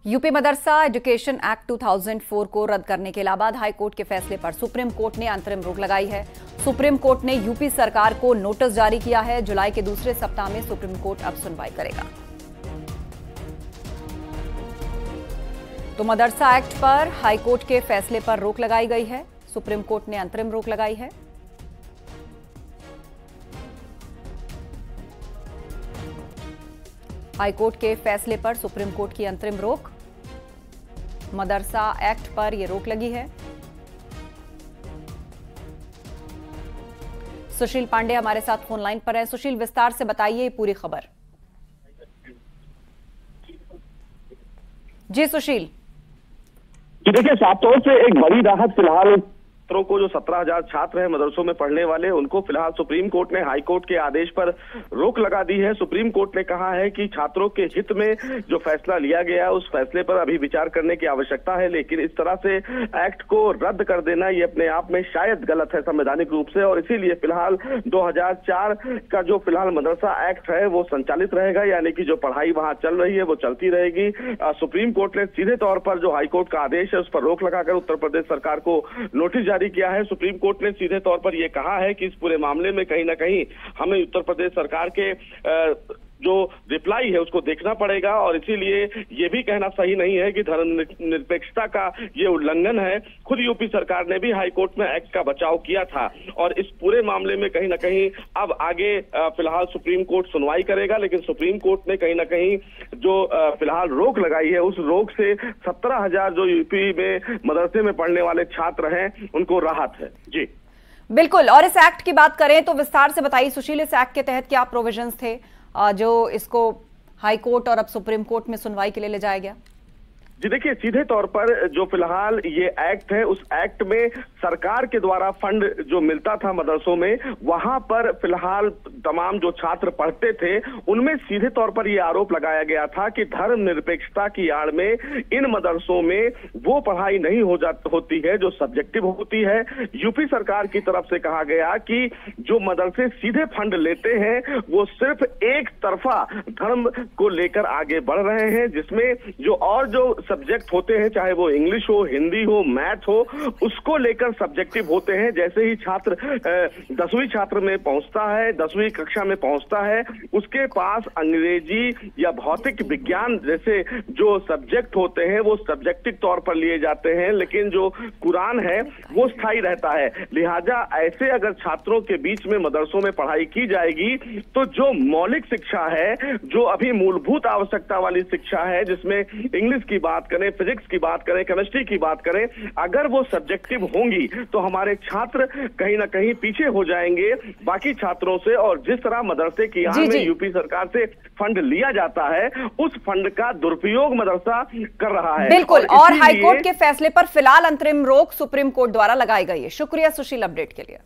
UP मदरसा education act 2004 को रद्द करने के इलाहाबाद हाई कोर्ट के फैसले पर सुप्रीम कोर्ट ने अंतरिम रोक लगाई है। सुप्रीम कोर्ट ने यूपी सरकार को नोटिस जारी किया है। जुलाई के दूसरे सप्ताह में सुप्रीम कोर्ट अब सुनवाई करेगा। तो मदरसा एक्ट पर हाई कोर्ट के फैसले पर रोक लगाई गई है। सुप्रीम कोर्ट ने अंतरिम रोक लगाई है। हाई कोर्ट के फैसले पर सुप्रीम कोर्ट की अंतरिम रोक। मदरसा एक्ट पर यह रोक लगी है। सुशील पांडे हमारे साथ फोन लाइन पर हैं। सुशील, विस्तार से बताइए पूरी खबर। जी सुशील। देखिए, साफ तौर से एक बड़ी राहत फिलहाल छात्रों को, जो 17,000 छात्र हैं मदरसों में पढ़ने वाले, उनको फिलहाल सुप्रीम कोर्ट ने हाई कोर्ट के आदेश पर रोक लगा दी है। सुप्रीम कोर्ट ने कहा है कि छात्रों के हित में जो फैसला लिया गया उस फैसले पर अभी विचार करने की आवश्यकता है, लेकिन इस तरह से एक्ट को रद्द कर देना ये अपने आप में शायद गलत है संवैधानिक रूप से, और इसीलिए फिलहाल 2004 का जो फिलहाल मदरसा एक्ट है वो संचालित रहेगा, यानी कि जो पढ़ाई वहां चल रही है वो चलती रहेगी। सुप्रीम कोर्ट ने सीधे तौर पर जो हाई कोर्ट का आदेश है उस पर रोक लगाकर उत्तर प्रदेश सरकार को नोटिस जारी किया है। सुप्रीम कोर्ट ने सीधे तौर पर यह कहा है कि इस पूरे मामले में कहीं ना कहीं हमें उत्तर प्रदेश सरकार के जो रिप्लाई है उसको देखना पड़ेगा, और इसीलिए ये भी कहना सही नहीं है कि धर्मनिरपेक्षता का ये उल्लंघन है। खुद यूपी सरकार ने भी हाई कोर्ट में एक्ट का बचाव किया था, और इस पूरे मामले में कहीं ना कहीं अब आगे फिलहाल सुप्रीम कोर्ट सुनवाई करेगा, लेकिन सुप्रीम कोर्ट ने कहीं ना कहीं जो फिलहाल रोक लगाई है उस रोक से 17,000 जो यूपी में मदरसे में पढ़ने वाले छात्र हैं उनको राहत है। जी बिल्कुल। और इस एक्ट की बात करें तो विस्तार से बताइए सुशील, इस एक्ट के तहत क्या प्रोविजंस थे जो इसको हाई कोर्ट और अब सुप्रीम कोर्ट में सुनवाई के लिए ले जाया गया? जी देखिए, सीधे तौर पर जो फिलहाल ये एक्ट है उस एक्ट में सरकार के द्वारा फंड जो मिलता था मदरसों में, वहां पर फिलहाल तमाम जो छात्र पढ़ते थे उनमें सीधे तौर पर ये आरोप लगाया गया था कि धर्मनिरपेक्षता की आड़ में इन मदरसों में वो पढ़ाई नहीं होती है जो सब्जेक्टिव होती है। यूपी सरकार की तरफ से कहा गया कि जो मदरसे सीधे फंड लेते हैं वो सिर्फ एक तरफा धर्म को लेकर आगे बढ़ रहे हैं, जिसमें जो सब्जेक्ट होते हैं, चाहे वो इंग्लिश हो, हिंदी हो, मैथ हो, उसको लेकर सब्जेक्टिव होते हैं। जैसे ही छात्र 10वीं छात्र में पहुंचता है, 10वीं कक्षा में पहुंचता है, उसके पास अंग्रेजी या भौतिक विज्ञान जैसे जो सब्जेक्ट होते हैं वो सब्जेक्टिव तौर पर लिए जाते हैं, लेकिन जो कुरान है वो स्थायी रहता है। लिहाजा ऐसे अगर छात्रों के बीच में मदरसों में पढ़ाई की जाएगी तो जो मौलिक शिक्षा है, जो अभी मूलभूत आवश्यकता वाली शिक्षा है, जिसमें इंग्लिश की बात करें, फिजिक्स की बात करें, केमिस्ट्री की बात करें, अगर वो सब्जेक्टिव होंगी तो हमारे छात्र कहीं ना कहीं पीछे हो जाएंगे बाकी छात्रों से। और जिस तरह मदरसे की आड़ में यूपी सरकार से फंड लिया जाता है उस फंड का दुरुपयोग मदरसा कर रहा है। बिल्कुल। और हाईकोर्ट के फैसले पर फिलहाल अंतरिम रोक सुप्रीम कोर्ट द्वारा लगाई गई है। शुक्रिया सुशील अपडेट के लिए।